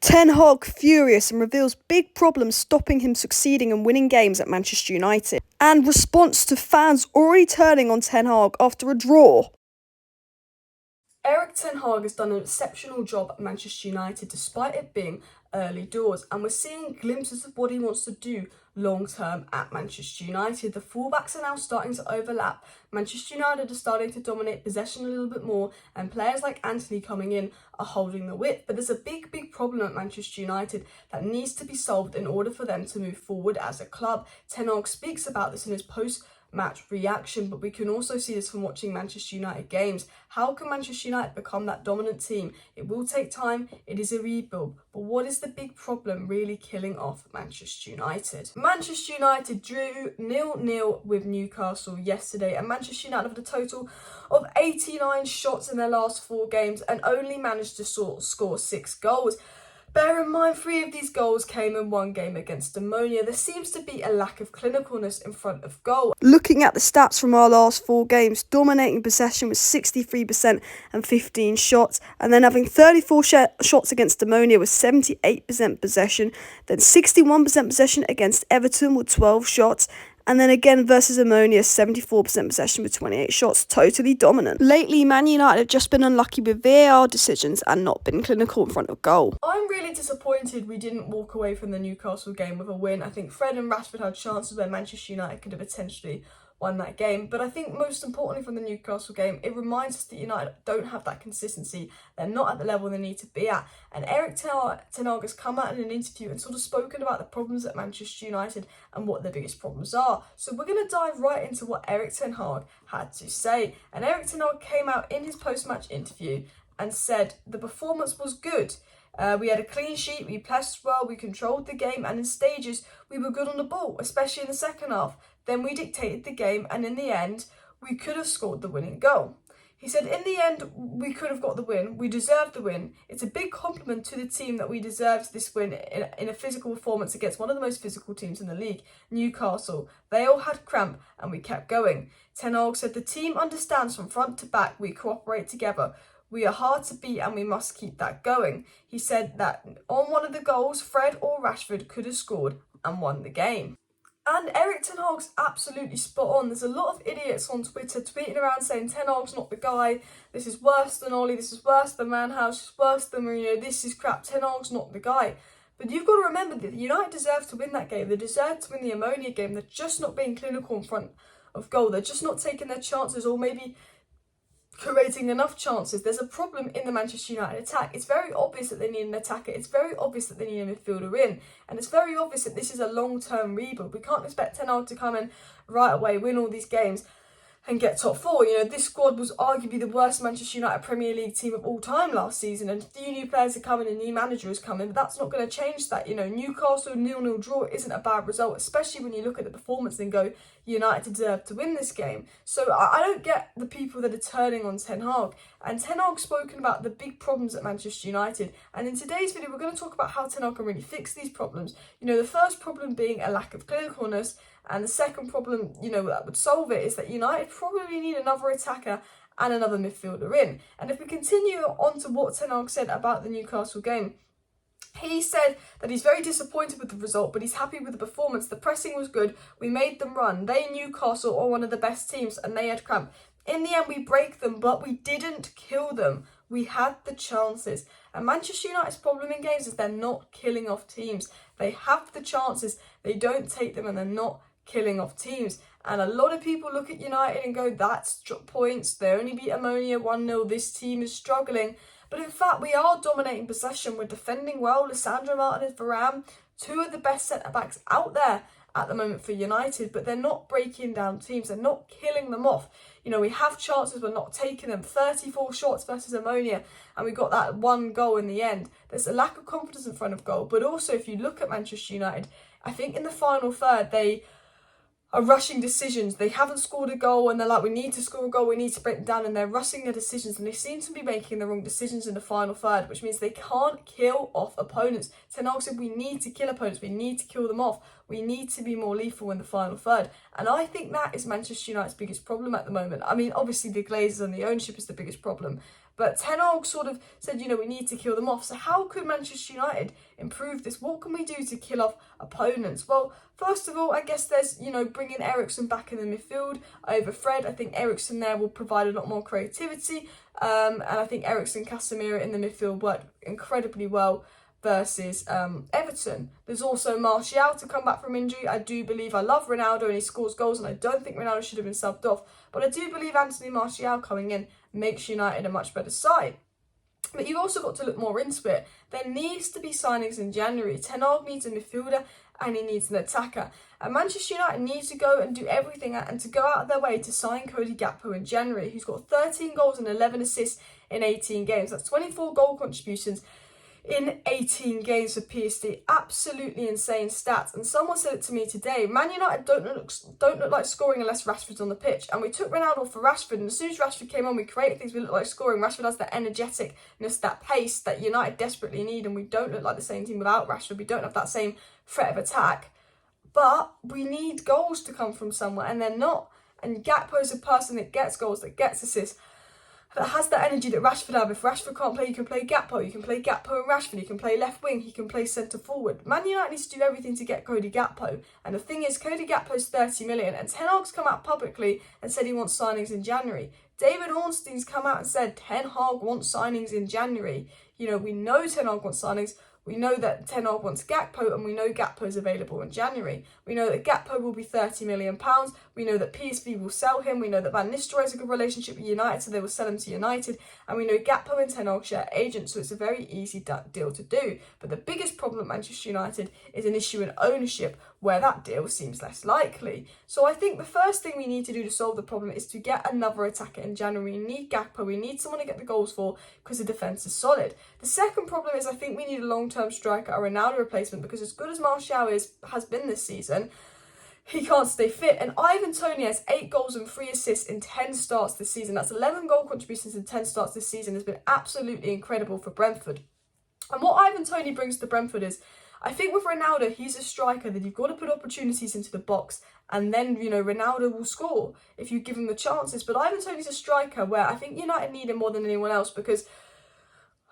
Ten Hag furious and reveals big problems stopping him succeeding and winning games at Manchester United. And response to fans already turning on Ten Hag after a draw. Erik Ten Hag has done an exceptional job at Manchester United despite it being early doors, and we're seeing glimpses of what he wants to do long term at Manchester United. The fullbacks are now starting to overlap. Manchester United are starting to dominate possession a little bit more, and players like Antony coming in are holding the width. But there's a big problem at Manchester United that needs to be solved in order for them to move forward as a club. Ten Hag speaks about this in his post-match reaction, but we can also see this from watching Manchester United games. How can Manchester United become that dominant team? It will take time, it is a rebuild, but what is the big problem really killing off Manchester United? Manchester United drew 0-0 with Newcastle yesterday, and Manchester United had a total of 89 shots in their last 4 games and only managed to score 6 goals. Bear in mind, 3 of these goals came in one game against Ammonia. There seems to be a lack of clinicalness in front of goal. Looking at the stats from our last 4 games, dominating possession was 63% and 15 shots, and then having 34 shots against Ammonia with 78% possession, then 61% possession against Everton with 12 shots, and then again versus Ammonia, 74% possession with 28 shots, totally dominant. Lately, Man United have just been unlucky with VAR decisions and not been clinical in front of goal. I'm really disappointed we didn't walk away from the Newcastle game with a win. I think Fred and Rashford had chances where Manchester United could have potentially won that game. But I think most importantly from the Newcastle game, it reminds us that United don't have that consistency. They're not at the level they need to be at. And Erik Ten Hag has come out in an interview and sort of spoken about the problems at Manchester United and what their biggest problems are. So we're going to dive right into what Erik Ten Hag had to say. And Erik Ten Hag came out in his post-match interview and said the performance was good. We had a clean sheet, we pressed well, we controlled the game, and in stages we were good on the ball, especially in the second half. Then we dictated the game, and in the end we could have scored the winning goal. He said in the end we could have got the win, we deserved the win. It's a big compliment to the team that we deserved this win in a physical performance against one of the most physical teams in the league, Newcastle. They all had cramp and we kept going. Ten Hag said the team understands from front to back, we cooperate together. We are hard to beat and we must keep that going. He said that on one of the goals, Fred or Rashford could have scored and won the game. And Erik Ten Hag's absolutely spot on. There's a lot of idiots on Twitter tweeting around saying Ten Hag's not the guy, this is worse than Ollie, this is worse than Manhouse, this is worse than Mourinho, this is crap, Ten Hag's not the guy. But you've got to remember that United deserve to win that game. They deserve to win the Ammonia game. They're just not being clinical in front of goal. They're just not taking their chances, or maybe creating enough chances. There's a problem in the Manchester United attack. It's very obvious that they need an attacker. It's very obvious that they need a midfielder in. And it's very obvious that this is a long-term rebuild. We can't expect Ten Hag to come in right away, win all these games and get top 4. You know, this squad was arguably the worst Manchester United Premier League team of all time last season, and a few new players are coming, a new manager is coming, but that's not going to change that. You know, Newcastle 0-0 draw isn't a bad result, especially when you look at the performance and go, United deserve to win this game. So I don't get the people that are turning on Ten Hag. And Ten Hag's spoken about the big problems at Manchester United, and in today's video we're going to talk about how Ten Hag can really fix these problems. You know, the first problem being a lack of clinicalness, and the second problem, you know, that would solve it is that United probably need another attacker and another midfielder in. And if we continue on to what Ten Hag said about the Newcastle game, he said that he's very disappointed with the result, but he's happy with the performance. The pressing was good. We made them run. They, Newcastle, are one of the best teams, and they had cramp. In the end, we break them, but we didn't kill them. We had the chances. And Manchester United's problem in games is they're not killing off teams. They have the chances, they don't take them, and they're not killing off teams. And a lot of people look at United and go, that's points. They only beat Ammonia 1-0. This team is struggling. But in fact, we are dominating possession. We're defending well. Lissandro Martinez, Varane, 2 of the best centre-backs out there at the moment for United, but they're not breaking down teams. They're not killing them off. You know, we have chances, we're not taking them. 34 shots versus Ammonia, and we got that 1 goal in the end. There's a lack of confidence in front of goal. But also, if you look at Manchester United, I think in the final third, they are rushing decisions. They haven't scored a goal and they're like, we need to score a goal, we need to break them down, and they're rushing their decisions, and they seem to be making the wrong decisions in the final third, which means they can't kill off opponents. Ten Hag said we need to kill opponents, we need to kill them off, we need to be more lethal in the final third. And I think that is Manchester United's biggest problem at the moment. I mean, obviously the Glazers and the ownership is the biggest problem, But Ten Hag sort of said, we need to kill them off. So how could Manchester United improve this? What can we do to kill off opponents? Well, first of all, I guess there's, bringing Eriksen back in the midfield over Fred. I think Eriksen there will provide a lot more creativity. And I think Eriksen, Casemiro in the midfield worked incredibly well versus Everton. There's also Martial to come back from injury. I love Ronaldo and he scores goals, and I don't think Ronaldo should have been subbed off. But I do believe Anthony Martial coming in makes United a much better side. But you've also got to look more into it. There needs to be signings in January. Ten Hag needs a midfielder and he needs an attacker. And Manchester United needs to go and do everything and to go out of their way to sign Cody Gakpo in January, who's got 13 goals and 11 assists in 18 games. That's 24 goal contributions in 18 games for PSG. Absolutely insane stats. And someone said it to me today, Man United don't look like scoring unless Rashford's on the pitch. And we took Ronaldo for Rashford, and as soon as Rashford came on, we created things we look like scoring. Rashford has that energeticness, that pace that United desperately need, and we don't look like the same team without Rashford. We don't have that same threat of attack. But we need goals to come from somewhere, and they're not. And Gakpo is a person that gets goals, that gets assists, that has that energy that Rashford have. If Rashford can't play, you can play Gakpo. You can play Gakpo and Rashford. You can play left wing. He can play centre forward. Man United needs to do everything to get Cody Gakpo. And the thing is, Cody Gakpo's 30 million. And Ten Hag's come out publicly and said he wants signings in January. David Ornstein's come out and said Ten Hag wants signings in January. We know Ten Hag wants signings. We know that Ten Hag wants Gakpo, and we know Gakpo is available in January. We know that Gakpo will be £30 million. We know that PSV will sell him. We know that Van Nistelrooy has a good relationship with United, so they will sell him to United. And we know Gakpo and Ten Hag share agents, so it's a very easy deal to do. But the biggest problem at Manchester United is an issue in ownership, where that deal seems less likely. So I think the first thing we need to do to solve the problem is to get another attacker in January. We need Gakpo. We need someone to get the goals for, because the defence is solid. The second problem is I think we need a long-term striker, a Ronaldo replacement, because as good as Martial has been this season, he can't stay fit. And Ivan Toney has 8 goals and 3 assists in 10 starts this season. That's 11 goal contributions in 10 starts this season. Has been absolutely incredible for Brentford. And what Ivan Toney brings to Brentford is, I think with Ronaldo, he's a striker that you've got to put opportunities into the box, and then, Ronaldo will score if you give him the chances. But Ivan Toney's a striker where I think United need him more than anyone else, because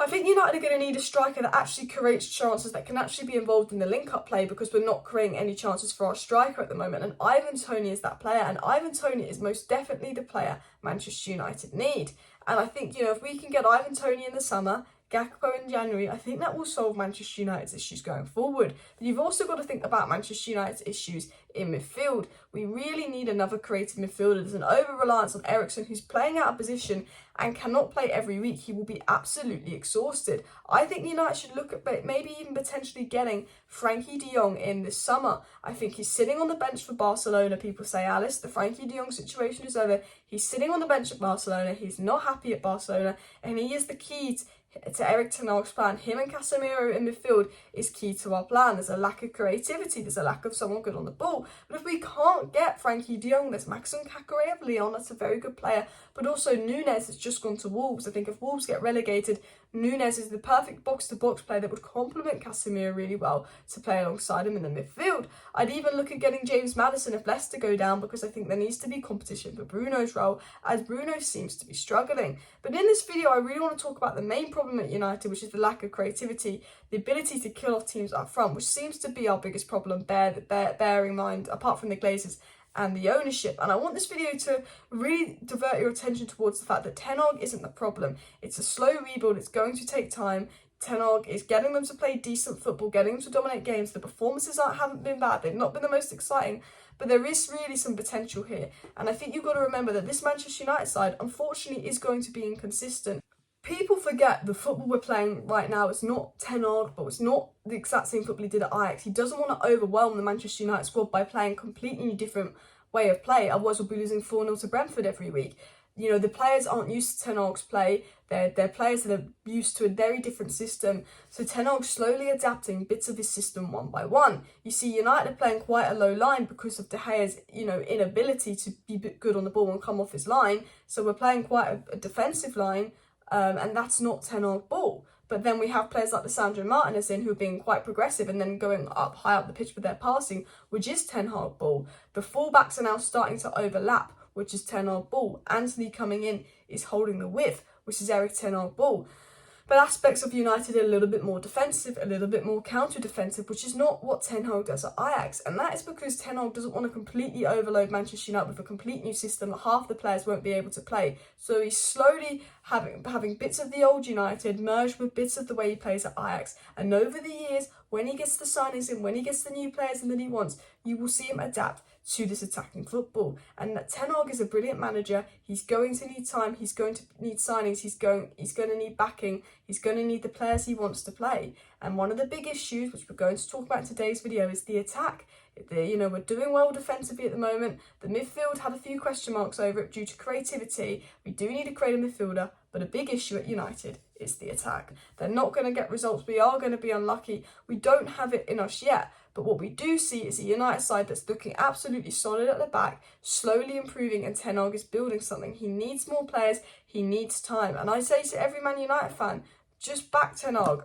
I think United are going to need a striker that actually creates chances, that can actually be involved in the link-up play, because we're not creating any chances for our striker at the moment. And Ivan Toney is that player, and Ivan Toney is most definitely the player Manchester United need. And I think, if we can get Ivan Toney in the summer, Gakpo in January, I think that will solve Manchester United's issues going forward. But you've also got to think about Manchester United's issues in midfield. We really need another creative midfielder. There's an over-reliance on Eriksen, who's playing out of position and cannot play every week. He will be absolutely exhausted. I think United should look at maybe even potentially getting Frankie de Jong in this summer. I think he's sitting on the bench for Barcelona. People say, Alice, the Frankie de Jong situation is over. He's sitting on the bench at Barcelona. He's not happy at Barcelona, and he is the key to Erik Ten Hag's plan. Him and Casemiro in midfield is key to our plan. There's a lack of creativity. There's a lack of someone good on the ball. But if we can't get Frankie de Jong, there's Maxim Caqueret of Lyon. That's a very good player. But also Nunez has just gone to Wolves. I think if Wolves get relegated, Nunez is the perfect box-to-box player that would complement Casemiro really well to play alongside him in the midfield. I'd even look at getting James Maddison if Leicester go down, because I think there needs to be competition for Bruno's role, as Bruno seems to be struggling. But in this video, I really want to talk about the main problem at United, which is the lack of creativity, the ability to kill off teams up front, which seems to be our biggest problem, bearing in mind, apart from the Glazers and the ownership. And I want this video to really divert your attention towards the fact that Ten Hag isn't the problem. It's a slow rebuild. It's going to take time. Ten Hag is getting them to play decent football, getting them to dominate games. The performances haven't been bad. They've not been the most exciting, but there is really some potential here. And I think you've got to remember that this Manchester United side, unfortunately, is going to be inconsistent. People forget the football we're playing right now is not Ten Hag, but it's not the exact same football he did at Ajax. He doesn't want to overwhelm the Manchester United squad by playing a completely different way of play. Otherwise, we'll be losing 4-0 to Brentford every week. The players aren't used to Ten Hag's play. They're players that are used to a very different system. So Ten Hag's slowly adapting bits of his system one by one. You see, United are playing quite a low line because of De Gea's, inability to be good on the ball and come off his line. So we're playing quite a defensive line. And that's not Ten Hag ball. But then we have players like Lisandro Martinez who are being quite progressive and then going up high up the pitch with their passing, which is Ten Hag ball. The fullbacks are now starting to overlap, which is Ten Hag ball. Anthony coming in is holding the width, which is Erik Ten Hag ball. But aspects of United are a little bit more defensive, a little bit more counter-defensive, which is not what Ten Hag does at Ajax. And that is because Ten Hag doesn't want to completely overload Manchester United with a complete new system that half the players won't be able to play. So he's slowly having bits of the old United merged with bits of the way he plays at Ajax. And over the years, when he gets the signings in, when he gets the new players in that he wants, you will see him adapt to this attacking football. And Ten Hag is a brilliant manager. He's going to need time, he's going to need signings, he's going to need backing, he's going to need the players he wants to play. And one of the big issues, which we're going to talk about in today's video, is the attack. We're doing well defensively at the moment. The midfield had a few question marks over it due to creativity. We do need a creative midfielder, but a big issue at United is the attack. They're not going to get results. We are going to be unlucky. We don't have it in us yet. But what we do see is a United side that's looking absolutely solid at the back, slowly improving, and Ten Hag is building something. He needs more players, he needs time. And I say to every Man United fan, just back Ten Hag.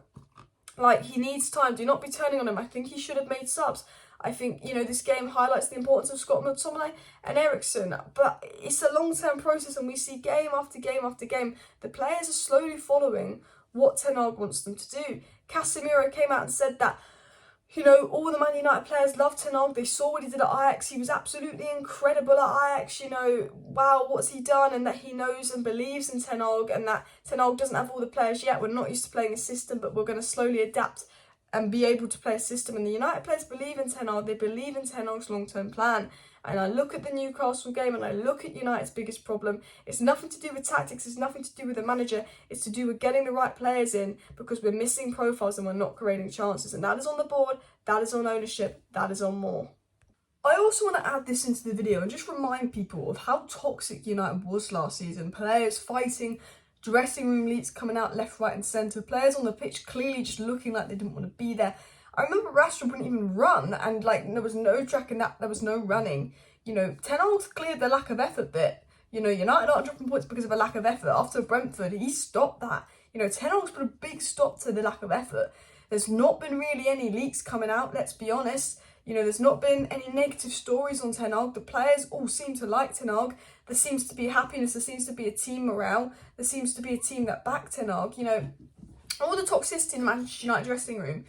Like, he needs time. Do not be turning on him. I think he should have made subs. I think, this game highlights the importance of Scott McTominay and Eriksen. But it's a long-term process, and we see game after game after game, the players are slowly following what Ten Hag wants them to do. Casemiro came out and said that, all the Man United players love Ten Hag. They saw what he did at Ajax. He was absolutely incredible at Ajax. Wow, what's he done? And that he knows and believes in Ten Hag, and that Ten Hag doesn't have all the players yet. We're not used to playing a system, but we're going to slowly adapt and be able to play a system. And the United players believe in Ten Hag. They believe in Ten Hag's long-term plan. And I look at the Newcastle game and I look at United's biggest problem. It's nothing to do with tactics. It's nothing to do with the manager. It's to do with getting the right players in, because we're missing profiles and we're not creating chances. And that is on the board. That is on ownership. That is on more. I also want to add this into the video and just remind people of how toxic United was last season. Players fighting, dressing room leaks coming out left, right and centre. Players on the pitch clearly just looking like they didn't want to be there. I remember Rashford wouldn't even run, and there was no tracking that, there was no running. Ten Hag's cleared the lack of effort bit. United aren't dropping points because of a lack of effort. After Brentford, he stopped that. Ten Hag's put a big stop to the lack of effort. There's not been really any leaks coming out, let's be honest. There's not been any negative stories on Ten Hag. The players all seem to like Ten Hag. There seems to be happiness, there seems to be a team morale, there seems to be a team that back Ten Hag. All the toxicity in the Manchester United dressing room,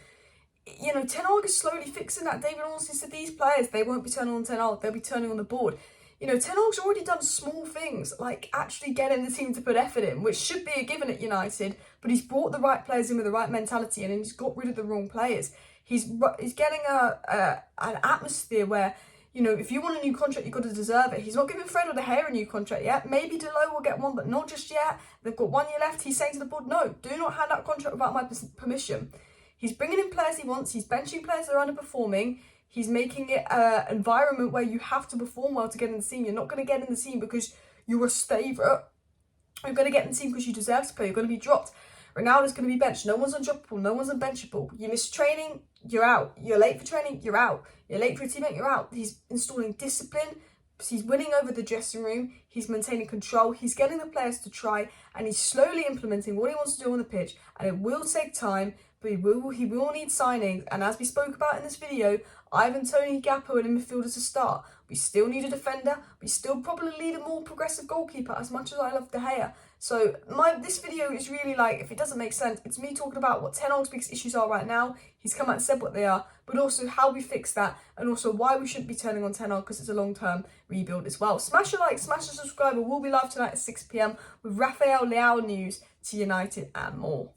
Ten Hag is slowly fixing that. David Ornstein said these players, they won't be turning on Ten Hag, they'll be turning on the board. Ten Hag's already done small things, like actually getting the team to put effort in, which should be a given at United, but he's brought the right players in with the right mentality, and he's got rid of the wrong players. He's getting an atmosphere where, if you want a new contract, you've got to deserve it. He's not giving Fred or De Gea a new contract yet. Maybe Delo will get one, but not just yet. They've got 1 year left. He's saying to the board, no, do not hand out contract without my permission. He's bringing in players he wants. He's benching players that are underperforming. He's making it an environment where you have to perform well to get in the team. You're not going to get in the team because you're a favourite. You're going to get in the team because you deserve to play. You're going to be dropped. Ronaldo's going to be benched. No one's undroppable. No one's unbenchable. You miss training, you're out. You're late for training, you're out. You're late for a teammate, you're out. He's installing discipline. He's winning over the dressing room. He's maintaining control. He's getting the players to try, and he's slowly implementing what he wants to do on the pitch. And it will take time, but he will need signings. And as we spoke about in this video, Ivan Toney, Gakpo, and a midfielder to start. We still need a defender. We still probably need a more progressive goalkeeper, as much as I love De Gea. So this video is really like, if it doesn't make sense, it's me talking about what Ten Hag's biggest issues are right now. He's come out and said what they are, but also how we fix that, and also why we shouldn't be turning on Ten Hag, because it's a long-term rebuild as well. Smash a like, smash a subscribe. We'll be live tonight at 6 PM with Rafael Leao news to United and more.